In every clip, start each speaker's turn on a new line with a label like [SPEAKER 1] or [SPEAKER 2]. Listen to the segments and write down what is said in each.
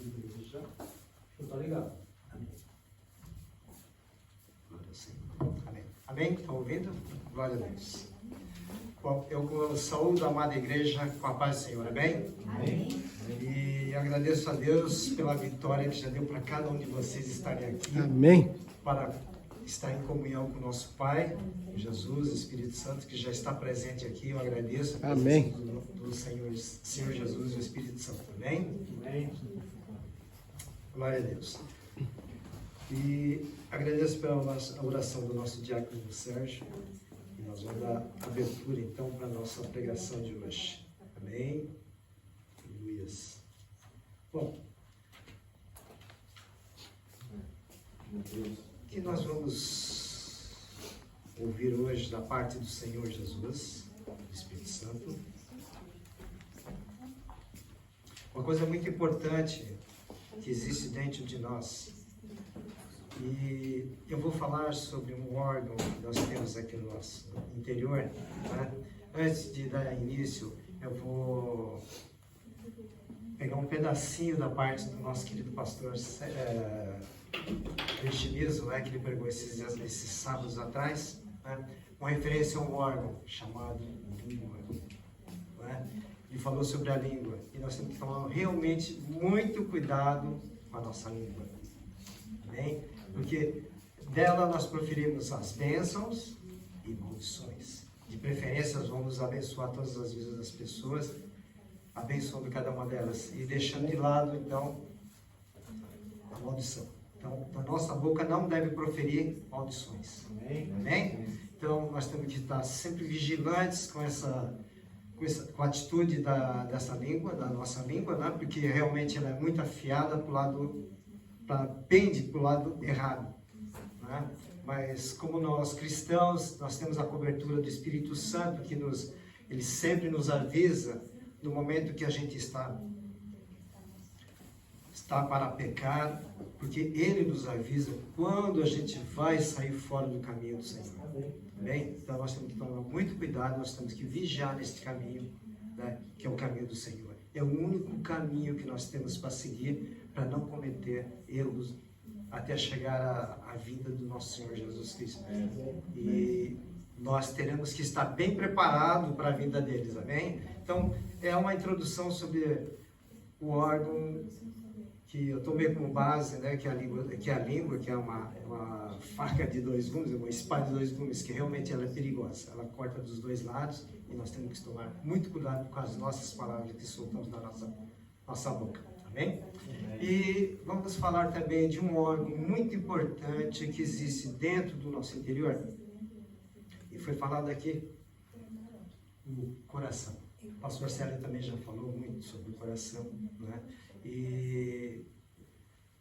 [SPEAKER 1] igreja. Tá ligado? Amém.
[SPEAKER 2] Glória ao Senhor. Amém. Amém? Estão ouvindo? Glória a Deus. Bom, eu saúdo a amada igreja com a paz do Senhor. Amém?
[SPEAKER 1] Amém.
[SPEAKER 2] E agradeço a Deus pela vitória que já deu para cada um de vocês estarem aqui.
[SPEAKER 3] Amém.
[SPEAKER 2] Para estar em comunhão com o nosso Pai, Jesus, Espírito Santo, que já está presente aqui. Eu agradeço a
[SPEAKER 3] Amém.
[SPEAKER 2] presença do Senhor Jesus e o Espírito Santo. Amém?
[SPEAKER 1] Amém.
[SPEAKER 2] Glória a Deus. E agradeço pela oração do nosso diácono Sérgio. E nós vamos dar abertura então para a nossa pregação de hoje. Amém? Aleluias. Bom, o que nós vamos ouvir hoje da parte do Senhor Jesus, do Espírito Santo? Uma coisa muito importante que existe dentro de nós. E eu vou falar sobre um órgão que nós temos aqui no nosso interior. Né? Antes de dar início, eu vou pegar um pedacinho da parte do nosso querido pastor Cristianismo, né, que ele pregou esses sábados atrás, né, uma referência a um órgão chamado língua. Né? Ele falou sobre a língua. E nós temos que tomar realmente muito cuidado com a nossa língua. Amém? Porque dela nós proferimos as bênçãos e maldições. De preferência, nós vamos abençoar todas as vidas das pessoas, abençoando cada uma delas e deixando de lado, então, a maldição. Então, da nossa boca não deve proferir maldições.
[SPEAKER 1] Amém.
[SPEAKER 2] Amém? Então, nós temos que estar sempre vigilantes com a atitude dessa língua, da nossa língua, né? Porque realmente ela é muito afiada para o lado, pende para o lado errado. Né? Mas como nós cristãos, nós temos a cobertura do Espírito Santo, que ele sempre nos avisa no momento que a gente está para pecar, porque Ele nos avisa quando a gente vai sair fora do caminho do Senhor. Amém? Então nós temos que tomar muito cuidado, nós temos que vigiar neste caminho, né, que é o caminho do Senhor. É o único caminho que nós temos para seguir, para não cometer erros, até chegar à vinda do nosso Senhor Jesus Cristo. E nós teremos que estar bem preparados para a vinda deles, amém? Então, é uma introdução sobre o órgão que eu tomei como base, né, que é a língua, que é uma faca de dois gumes, uma espada de dois gumes, que realmente ela é perigosa. Ela corta dos dois lados e nós temos que tomar muito cuidado com as nossas palavras que soltamos da nossa boca. Amém? E vamos falar também de um órgão muito importante que existe dentro do nosso interior. E foi falado aqui, o coração. O pastor Célio também já falou muito sobre o coração, né? E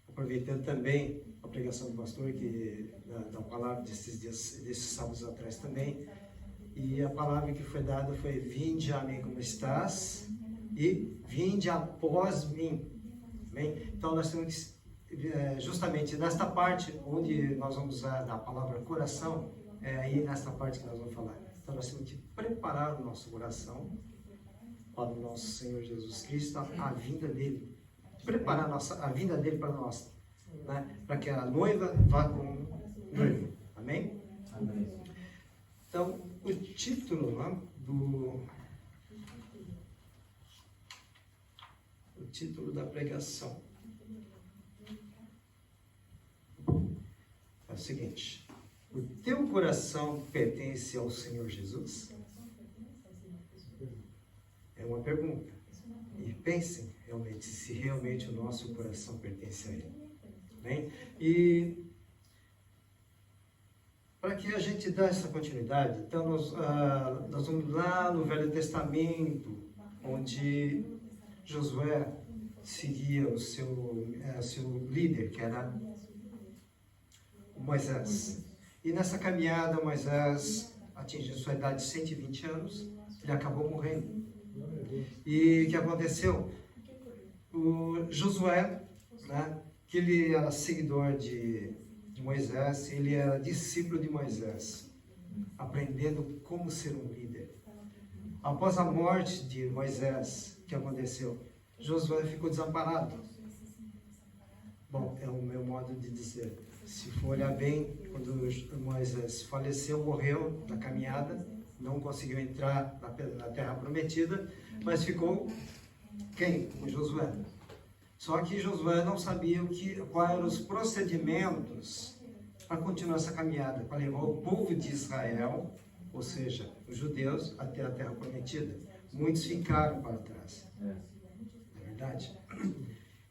[SPEAKER 2] aproveitando também a pregação do pastor, da palavra desses sábados atrás também, e a palavra que foi dada foi: vinde a mim como estás e vinde após mim. Amém? Então nós temos que, justamente nesta parte onde nós vamos usar a palavra coração, é aí nesta parte que nós vamos falar. Então nós temos que preparar o nosso coração para o nosso Senhor Jesus Cristo, a vinda dele. Preparar a vinda dele para nós, né? Para que a noiva vá com o noivo. Amém?
[SPEAKER 1] Amém.
[SPEAKER 2] Então, o título, né, o título da pregação é o seguinte: o teu coração pertence ao Senhor Jesus? É uma pergunta. E pensem realmente se realmente o nosso coração pertence a Ele. Bem? E para que a gente dê essa continuidade, então nós vamos lá no Velho Testamento, onde Josué seguia o seu líder, que era Moisés. E nessa caminhada, Moisés atingiu sua idade de 120 anos, ele acabou morrendo. E o que aconteceu? O Josué, né, que ele era seguidor de Moisés, ele era discípulo de Moisés, aprendendo como ser um líder. Após a morte de Moisés, o que aconteceu? Josué ficou desamparado. Bom, é o meu modo de dizer. Se for olhar bem, quando Moisés faleceu, morreu na caminhada, não conseguiu entrar na Terra Prometida, mas ficou quem? O Josué. Só que Josué não sabia quais eram os procedimentos para continuar essa caminhada, para levar o povo de Israel, ou seja, os judeus, até a Terra Prometida. Muitos ficaram para trás. Não é verdade?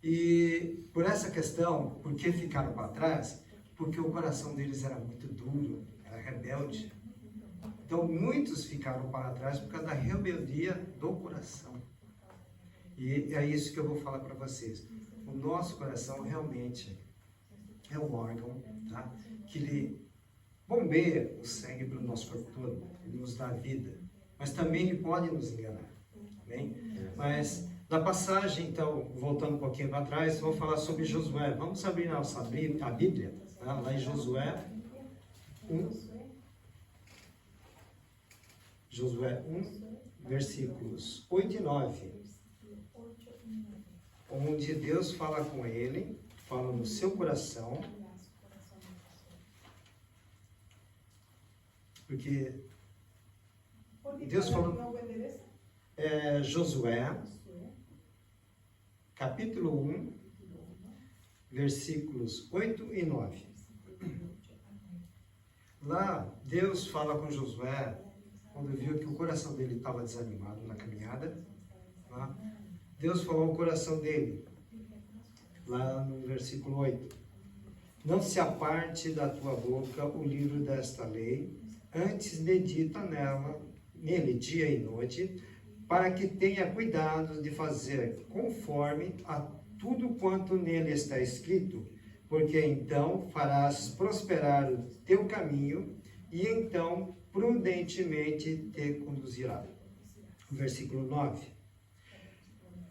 [SPEAKER 2] E por essa questão, por que ficaram para trás? Porque o coração deles era muito duro, era rebelde. Então muitos ficaram para trás por causa da rebeldia do coração. E é isso que eu vou falar para vocês. O nosso coração realmente é um órgão, tá? Que ele bombeia o sangue para o nosso corpo todo, ele nos dá vida. Mas também ele pode nos enganar. Bem? Mas na passagem, então, voltando um pouquinho para trás, vamos falar sobre Josué. Vamos abrir a Bíblia, tá? Lá em Josué 1. Josué 1, versículos 8 e 9. Onde Deus fala com ele, fala no seu coração. Porque Deus falou... Josué, capítulo 1, versículos 8 e 9. Lá, Deus fala com Josué, quando viu que o coração dele estava desanimado na caminhada. Tá? Deus falou ao coração dele, lá no versículo 8. Não se aparte da tua boca o livro desta lei, antes medita nele dia e noite, para que tenha cuidado de fazer conforme a tudo quanto nele está escrito, porque então farás prosperar o teu caminho, e então prudentemente te conduzirá. Versículo 9.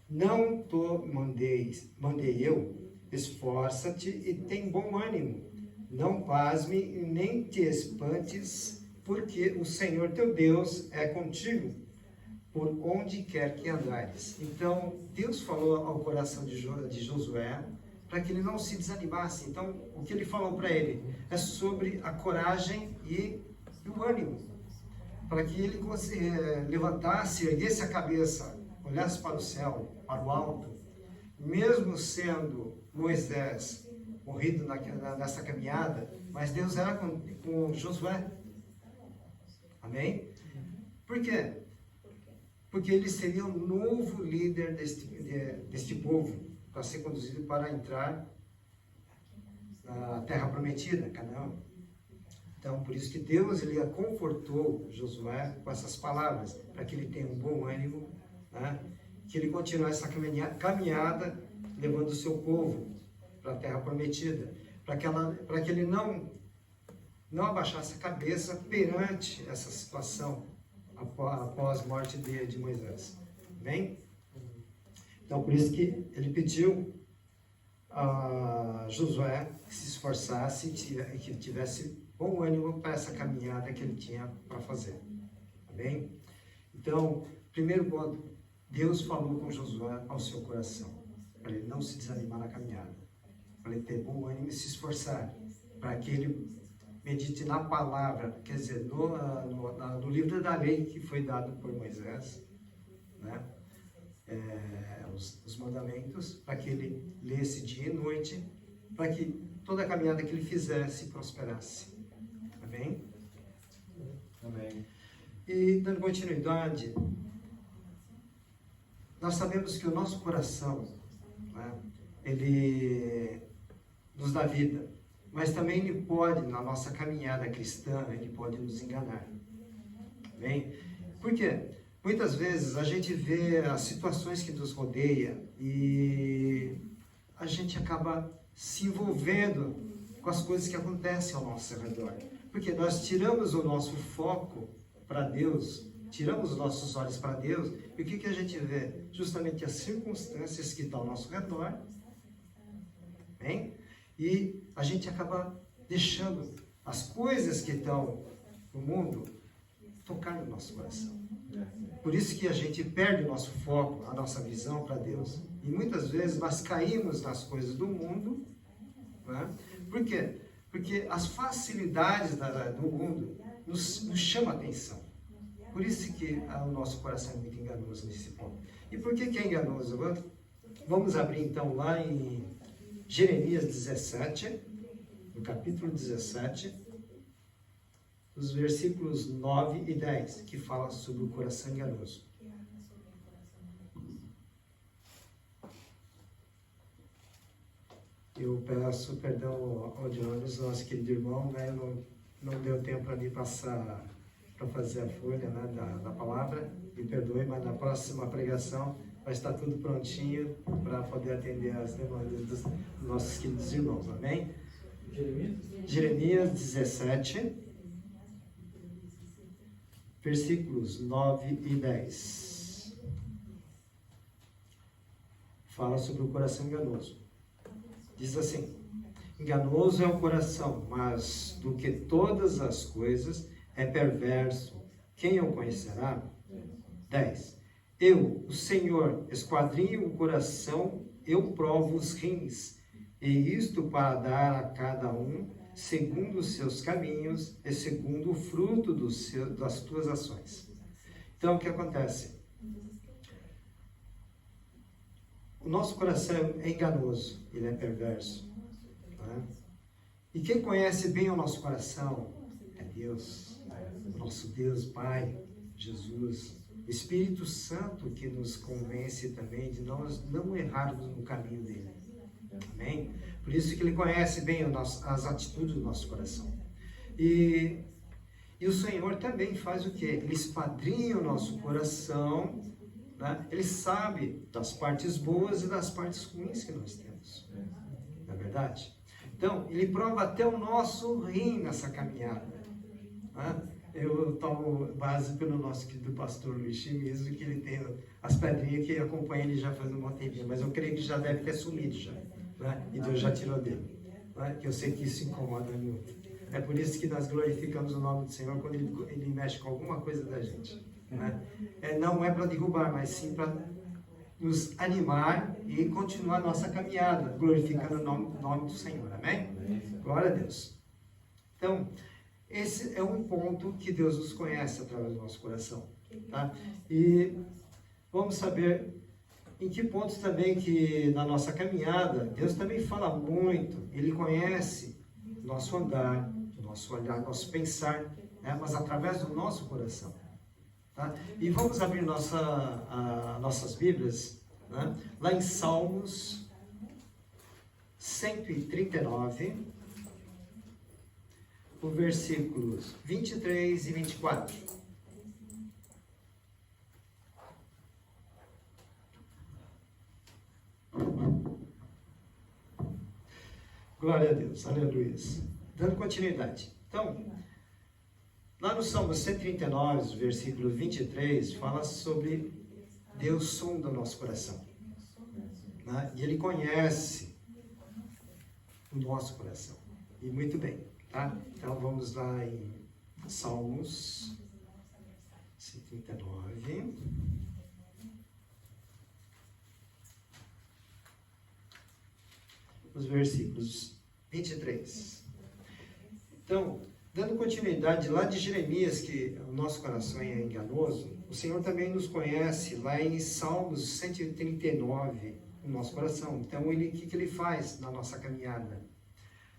[SPEAKER 2] Não te mandei eu, esforça-te e tem bom ânimo, não pasme e nem te espantes, porque o Senhor teu Deus é contigo, por onde quer que andares. Então, Deus falou ao coração de Josué, para que ele não se desanimasse. Então, o que ele falou para ele é sobre a coragem e o ânimo, para que ele levantasse, erguesse a cabeça, olhasse para o céu, para o alto, mesmo sendo Moisés morrido nessa caminhada, mas Deus era com Josué. Amém? Por quê? Porque ele seria o novo líder deste povo, para ser conduzido para entrar na Terra Prometida, Canaã. Então, por isso que Deus ele confortou Josué com essas palavras, para que ele tenha um bom ânimo, né? Que ele continue essa caminhada, levando o seu povo para a Terra Prometida, para que ele não abaixasse a cabeça perante essa situação após a morte de Moisés. Bem? Então, por isso que ele pediu a Josué que se esforçasse e que tivesse bom ânimo para essa caminhada que ele tinha para fazer. Tá bem? Então, primeiro ponto, Deus falou com Josué ao seu coração, para ele não se desanimar na caminhada, para ele ter bom ânimo e se esforçar, para que ele medite na palavra, quer dizer, no livro da lei que foi dado por Moisés, né? Os mandamentos, para que ele lesse dia e noite, para que toda a caminhada que ele fizesse prosperasse. Amém?
[SPEAKER 3] Amém.
[SPEAKER 2] E dando continuidade, nós sabemos que o nosso coração, né, ele nos dá vida, mas também ele pode, na nossa caminhada cristã, ele pode nos enganar. Bem? Por quê? Muitas vezes a gente vê as situações que nos rodeiam e a gente acaba se envolvendo com as coisas que acontecem ao nosso redor. Porque nós tiramos o nosso foco para Deus, tiramos os nossos olhos para Deus, e o que a gente vê? Justamente as circunstâncias que estão ao nosso redor, bem? E a gente acaba deixando as coisas que estão no mundo tocar no nosso coração. Por isso que a gente perde o nosso foco, a nossa visão para Deus. E muitas vezes nós caímos nas coisas do mundo Né? Por quê? Porque as facilidades do mundo nos chamam a atenção. Por isso que o nosso coração é muito enganoso nesse ponto. E por que é enganoso? Vamos abrir então lá em Jeremias 17, no capítulo 17, os versículos 9 e 10, que fala sobre o coração enganoso. Eu peço perdão ao Jones, nosso querido irmão, né? Não deu tempo para mim passar para fazer a folha, né, da palavra. Me perdoe, mas na próxima pregação vai estar tudo prontinho para poder atender as demandas dos nossos queridos irmãos. Amém? Jeremias 17, versículos 9 e 10. Fala sobre o coração enganoso. Diz assim: enganoso é o coração, mais do que todas as coisas, é perverso. Quem o conhecerá? 10. Eu, o Senhor, esquadrinho o coração, eu provo os rins, e isto para dar a cada um segundo os seus caminhos e segundo o fruto das tuas ações. Então, o que acontece? O nosso coração é enganoso, ele é perverso. Né? E quem conhece bem o nosso coração é Deus, nosso Deus Pai, Jesus, Espírito Santo, que nos convence também de nós não errarmos no caminho dele. Amém? Por isso que ele conhece bem as atitudes do nosso coração. E o Senhor também faz o quê? Ele esquadrinha o nosso coração, né? Ele sabe das partes boas e das partes ruins que nós temos. Não é verdade? Então, ele prova até o nosso rim nessa caminhada. Né? Eu tomo base pelo nosso querido pastor Luiz mesmo, que ele tem as pedrinhas que acompanham ele já faz um tempinho, mas eu creio que já deve ter sumido já. Né? E Deus já tirou dele. Né? Que eu sei que isso incomoda muito. É por isso que nós glorificamos o nome do Senhor quando ele mexe com alguma coisa da gente. Né? Não é para derrubar, mas sim para nos animar e continuar a nossa caminhada, glorificando o nome do Senhor. Amém? Glória a Deus. Então, esse é um ponto que Deus nos conhece através do nosso coração. Tá? E vamos saber em que pontos também que na nossa caminhada, Deus também fala muito. Ele conhece o nosso andar, nosso olhar, nosso pensar, né? Mas através do nosso coração. Tá? E vamos abrir nossas Bíblias, né? Lá em Salmos 139, o versículos 23 e 24. Glória a Deus, aleluia. Dando continuidade. Então, lá no Salmo 139, versículo 23, fala sobre Deus sonda o nosso coração. Né? E Ele conhece o nosso coração. E muito bem, tá? Então, vamos lá em Salmos 139. Os versículos 23. Então, dando continuidade lá de Jeremias, que o nosso coração é enganoso, o Senhor também nos conhece lá em Salmos 139, o nosso coração. Então, o que Ele faz na nossa caminhada?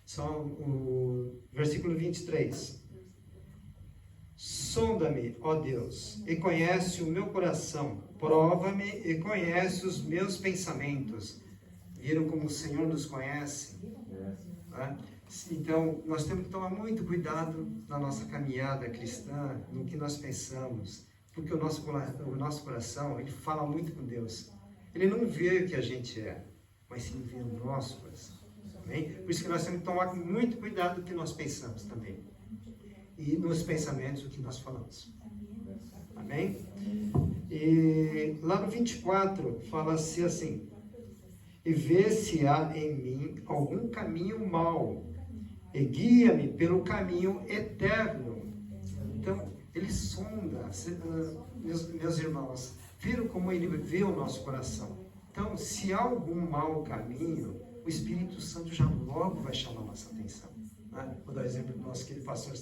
[SPEAKER 2] São o versículo 23. Sonda-me, ó Deus, e conhece o meu coração. Prova-me e conhece os meus pensamentos. Viram como o Senhor nos conhece? Né? Então, nós temos que tomar muito cuidado na nossa caminhada cristã, no que nós pensamos, porque o nosso coração, ele fala muito com Deus. Ele não vê o que a gente é, mas sim vê o nosso coração. Amém? Por isso que nós temos que tomar muito cuidado no que nós pensamos também. E nos pensamentos, o que nós falamos. Amém? E lá no 24, fala-se assim: e vê se há em mim algum caminho mau, e guia-me pelo caminho eterno. Então, Ele sonda, meus irmãos, viram como Ele vê o nosso coração. Então, se há algum mau caminho, o Espírito Santo já logo vai chamar a nossa atenção. Né? Vou dar o exemplo do nosso querido pastor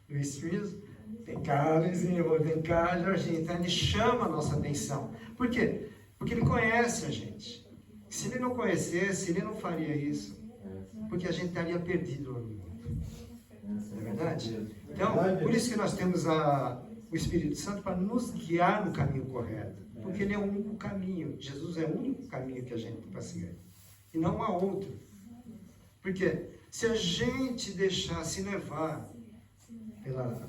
[SPEAKER 2] Luiz Friso. Vem cá, Luizinho, vem cá, Jorginho. Então ele chama a nossa atenção. Por quê? Porque ele conhece a gente. Se ele não conhecesse, ele não faria isso. Porque a gente estaria perdido no mundo. Não é verdade? Então, por isso que nós temos o Espírito Santo para nos guiar no caminho correto. Porque ele é o único caminho. Jesus é o único caminho que a gente tem para seguir. E não há outro. Porque se a gente deixar se levar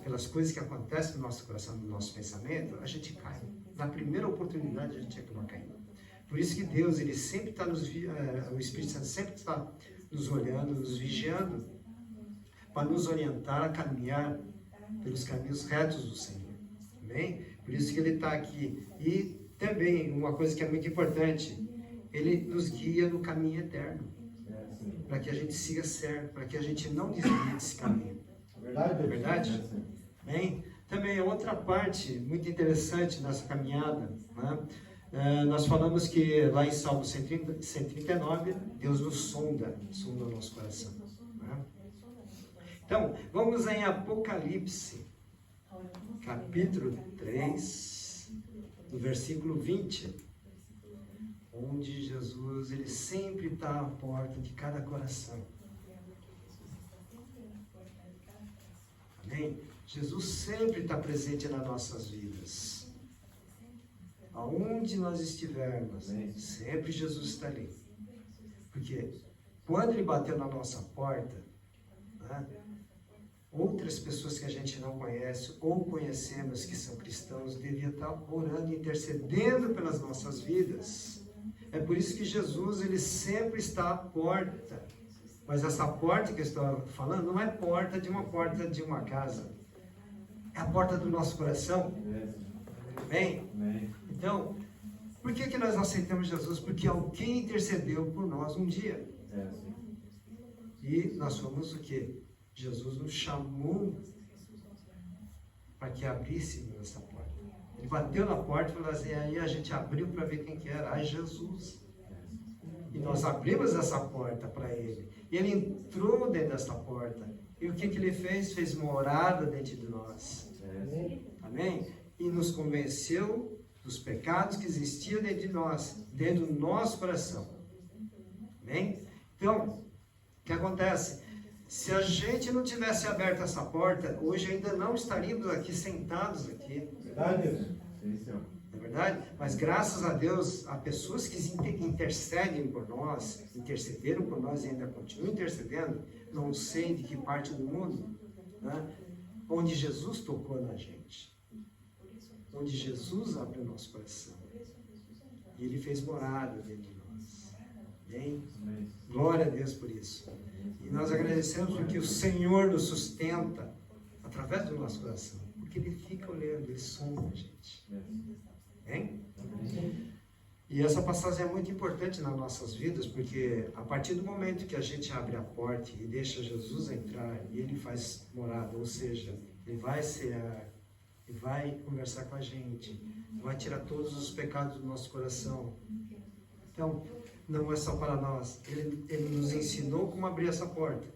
[SPEAKER 2] pelas coisas que acontecem no nosso coração, no nosso pensamento, a gente cai. Na primeira oportunidade a gente acaba caindo. Por isso que Deus, ele sempre está o Espírito Santo sempre está nos olhando, nos vigiando, para nos orientar a caminhar pelos caminhos retos do Senhor. Amém? Por isso que ele está aqui. E também, uma coisa que é muito importante, ele nos guia no caminho eterno. Para que a gente siga certo, para que a gente não desvie desse caminho.
[SPEAKER 3] Verdade?
[SPEAKER 2] É verdade? Bem, também outra parte muito interessante nessa caminhada, né? Nós falamos que lá em Salmo 139, Deus nos sonda o nosso coração. Né? Então, vamos em Apocalipse, capítulo 3, no versículo 20, onde Jesus, ele sempre está à porta de cada coração. Amém? Jesus sempre está presente nas nossas vidas. Aonde nós estivermos, sempre Jesus está ali. Porque quando ele bateu na nossa porta, né, outras pessoas que a gente não conhece ou conhecemos que são cristãos deviam estar orando e intercedendo pelas nossas vidas. É por isso que Jesus, ele sempre está à porta. Mas essa porta que eu estou falando não é porta de uma casa. É a porta do nosso coração. Amém? Então, por que nós aceitamos Jesus? Porque alguém intercedeu por nós um dia. E nós fomos o quê? Jesus nos chamou para que abríssemos essa porta. Ele bateu na porta e falou assim, aí a gente abriu para ver quem que era. Ai, Jesus. E nós abrimos essa porta para ele. E ele entrou dentro dessa porta. E o que ele fez? Fez morada dentro de nós. Amém? E nos convenceu dos pecados que existiam dentro de nós, dentro do nosso coração. Amém? Então, o que acontece? Se a gente não tivesse aberto essa porta, hoje ainda não estaríamos aqui sentados aqui.
[SPEAKER 3] Verdade? Sim, senhor.
[SPEAKER 2] É verdade? Mas graças a Deus, há pessoas que intercedem por nós, intercederam por nós e ainda continuam intercedendo, não sei de que parte do mundo, né? Onde Jesus tocou na gente. Onde Jesus abriu o nosso coração. E Ele fez morada dentro de nós. Amém? Glória a Deus por isso. E nós agradecemos porque o Senhor nos sustenta através do nosso coração. Porque Ele fica olhando, Ele sonda a gente. Amém? E essa passagem é muito importante nas nossas vidas, porque a partir do momento que a gente abre a porta e deixa Jesus entrar, e Ele faz morada, ou seja, Ele vai cear, Ele vai conversar com a gente, vai tirar todos os pecados do nosso coração. Então, não é só para nós, Ele nos ensinou como abrir essa porta.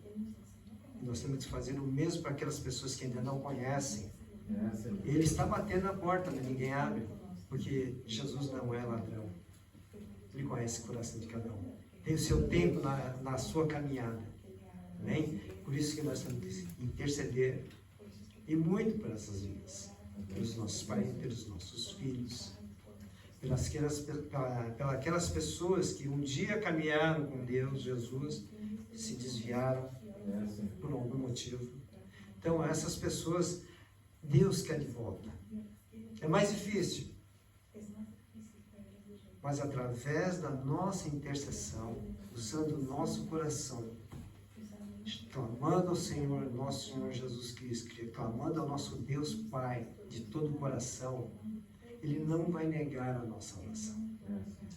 [SPEAKER 2] E nós temos que fazer o mesmo para aquelas pessoas que ainda não conhecem. Ele está batendo na porta, mas ninguém abre. Porque Jesus não é ladrão. Ele conhece o coração de cada um. Tem o seu tempo na sua caminhada. Amém? Por isso que nós temos que interceder. E muito por essas vidas. Pelos nossos parentes, pelos nossos filhos. Pelas aquelas pessoas que um dia caminharam com Deus, Jesus, e se desviaram por algum motivo. Então, essas pessoas, Deus quer de volta. É mais difícil. Mas através da nossa intercessão, usando o nosso coração, clamando ao Senhor, nosso Senhor Jesus Cristo, clamando ao nosso Deus Pai de todo o coração, Ele não vai negar a nossa oração.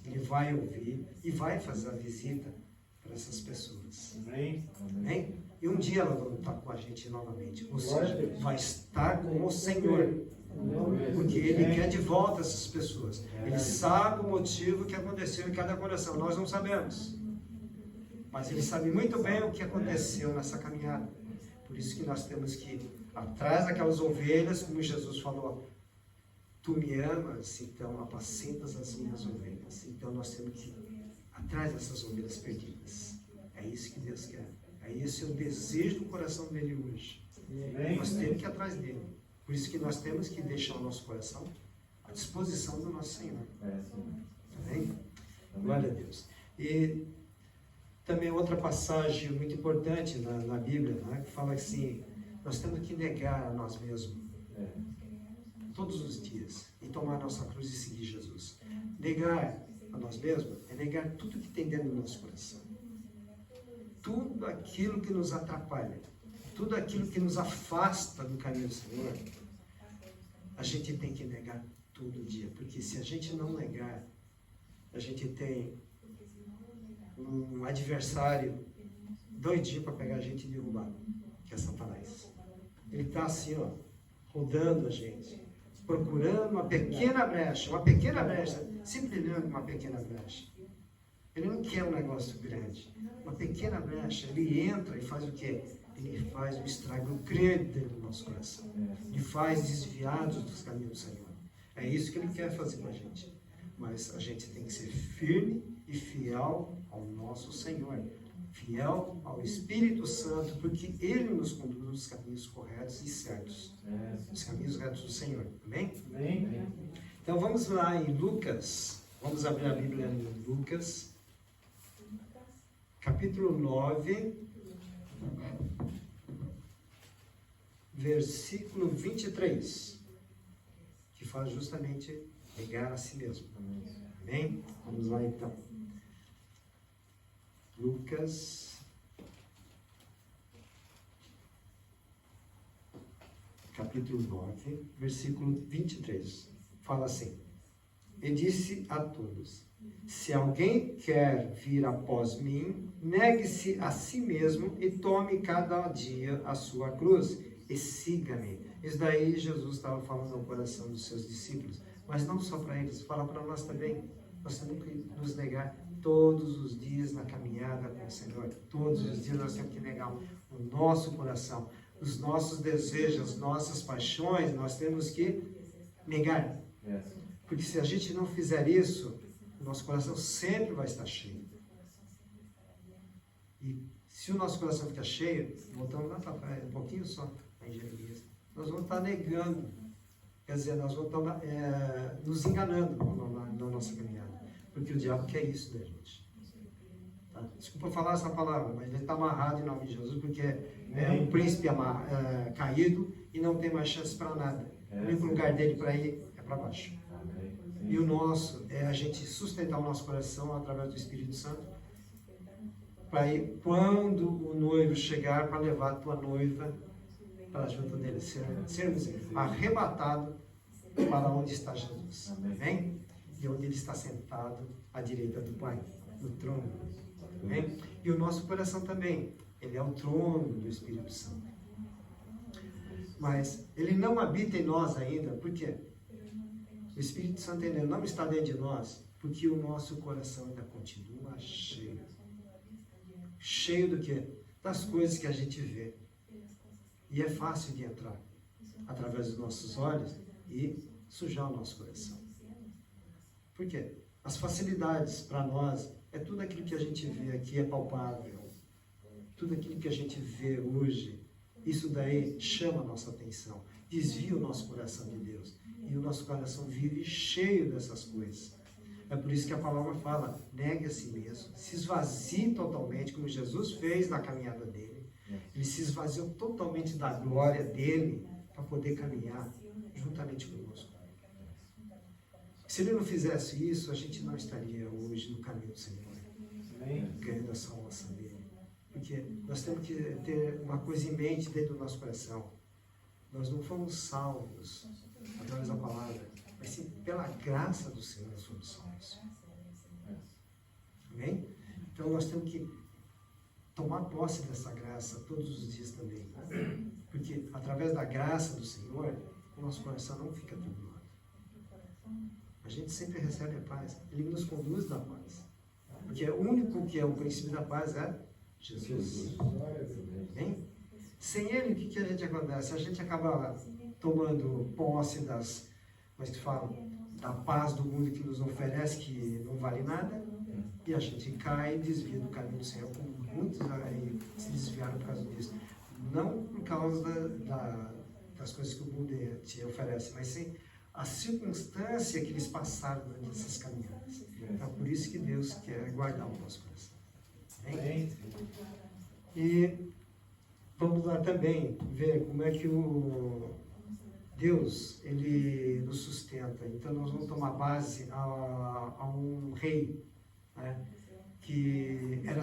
[SPEAKER 2] Ele vai ouvir e vai fazer a visita para essas pessoas.
[SPEAKER 3] Amém?
[SPEAKER 2] Amém? E um dia elas vão estar com a gente novamente. Ou seja, vai estar com o Senhor. Porque Ele quer de volta essas pessoas. Ele sabe o motivo que aconteceu em cada coração. Nós não sabemos. Mas Ele sabe muito bem o que aconteceu nessa caminhada. Por isso que nós temos que ir atrás daquelas ovelhas, como Jesus falou, tu me amas, então apacentas as minhas ovelhas. Então nós temos que ir atrás dessas ovelhas perdidas. É isso que Deus quer. É esse o desejo do coração dele hoje. Nós temos que ir atrás dele. Por isso que nós temos que deixar o nosso coração à disposição do nosso Senhor. Amém? Glória a Deus. E também outra passagem muito importante na Bíblia, né, que fala assim, nós temos que negar a nós mesmos todos os dias e tomar a nossa cruz e seguir Jesus. Negar a nós mesmos é negar tudo que tem dentro do nosso coração. Tudo aquilo que nos atrapalha, tudo aquilo que nos afasta do caminho do Senhor, a gente tem que negar todo dia, porque se a gente não negar, a gente tem um adversário doidinho para pegar a gente e derrubar, que é Satanás. Ele está assim, ó, rodando a gente, procurando uma pequena brecha, simplesmente uma pequena brecha. Ele não quer um negócio grande, uma pequena brecha. Ele entra e faz o quê? Ele faz o estrago grande dentro do nosso coração. Ele faz desviados dos caminhos do Senhor. É isso que Ele quer fazer com a gente. Mas a gente tem que ser firme e fiel ao nosso Senhor. Fiel ao Espírito Santo, porque Ele nos conduz nos caminhos corretos e certos. Os caminhos retos do Senhor. Amém?
[SPEAKER 1] Amém.
[SPEAKER 2] Então vamos lá em Lucas. Vamos abrir a Bíblia em Lucas. Capítulo 9. Versículo 23. Que fala justamente negar a si mesmo. Amém? Vamos lá então. Lucas, capítulo 9, versículo 23. Fala assim: E disse a todos: Se alguém quer vir após mim, negue-se a si mesmo e tome cada dia a sua cruz e siga-me. Isso daí Jesus estava falando ao coração dos seus discípulos, mas não só para eles, fala para nós também. Nós temos que nos negar todos os dias na caminhada com o Senhor. Todos os dias nós temos que negar o nosso coração, os nossos desejos, as nossas paixões, nós temos que negar. Porque se a gente não fizer isso, o nosso coração sempre vai estar cheio. E se o nosso coração ficar cheio, voltamos lá para trás, um pouquinho só, em Jeremias, nós vamos estar negando. Quer dizer, nós vamos estar nos enganando na nossa caminhada. Porque o diabo quer isso da gente. Tá? Desculpa falar essa palavra, mas ele está amarrado em nome de Jesus, porque é um príncipe caído e não tem mais chance para nada. O único lugar dele para ir é para baixo. E o nosso é a gente sustentar o nosso coração através do Espírito Santo, para ir, quando o noivo chegar, para levar a tua noiva para junto dele, sermos arrebatados para onde está Jesus. Amém? E onde Ele está sentado à direita do Pai, no trono. Amém? E o nosso coração também, ele é o trono do Espírito Santo. Mas ele não habita em nós ainda, por quê? O Espírito Santo ainda não está dentro de nós, porque o nosso coração ainda continua cheio. Cheio do quê? Das coisas que a gente vê. E é fácil de entrar através dos nossos olhos e sujar o nosso coração. Por quê? As facilidades para nós é tudo aquilo que a gente vê aqui é palpável. Tudo aquilo que a gente vê hoje, isso daí chama a nossa atenção, desvia o nosso coração de Deus. E o nosso coração vive cheio dessas coisas. É por isso que a palavra fala, negue a si mesmo, se esvazie totalmente, como Jesus fez na caminhada dele. Ele se esvaziou totalmente da glória dele para poder caminhar juntamente conosco. Se ele não fizesse isso, a gente não estaria hoje no caminho do Senhor, ganhando a salvação dele. Porque nós temos que ter uma coisa em mente dentro do nosso coração. Nós não fomos salvos através da palavra, mas sim pela graça do Senhor nós somos salvos. Amém? Então nós temos que tomar posse dessa graça todos os dias também. Porque através da graça do Senhor, o nosso coração não fica turbulado. A gente sempre recebe a paz. Ele nos conduz na paz. Porque o único que é o princípio da paz é Jesus. Hein? Sem ele, o que a gente acontece? A gente acaba tomando posse das, como é que fala, da paz do mundo que nos oferece, que não vale nada, e a gente cai e desvia do caminho do Senhor, como muitos aí se desviaram por causa disso. Não por causa das coisas que o mundo te oferece, mas sim a circunstância que eles passaram durante essas caminhadas. Então, por isso que Deus quer guardar o nosso coração. Hein? E vamos lá também ver como é que o Deus, ele nos sustenta. Então, nós vamos tomar base a um rei, né, que era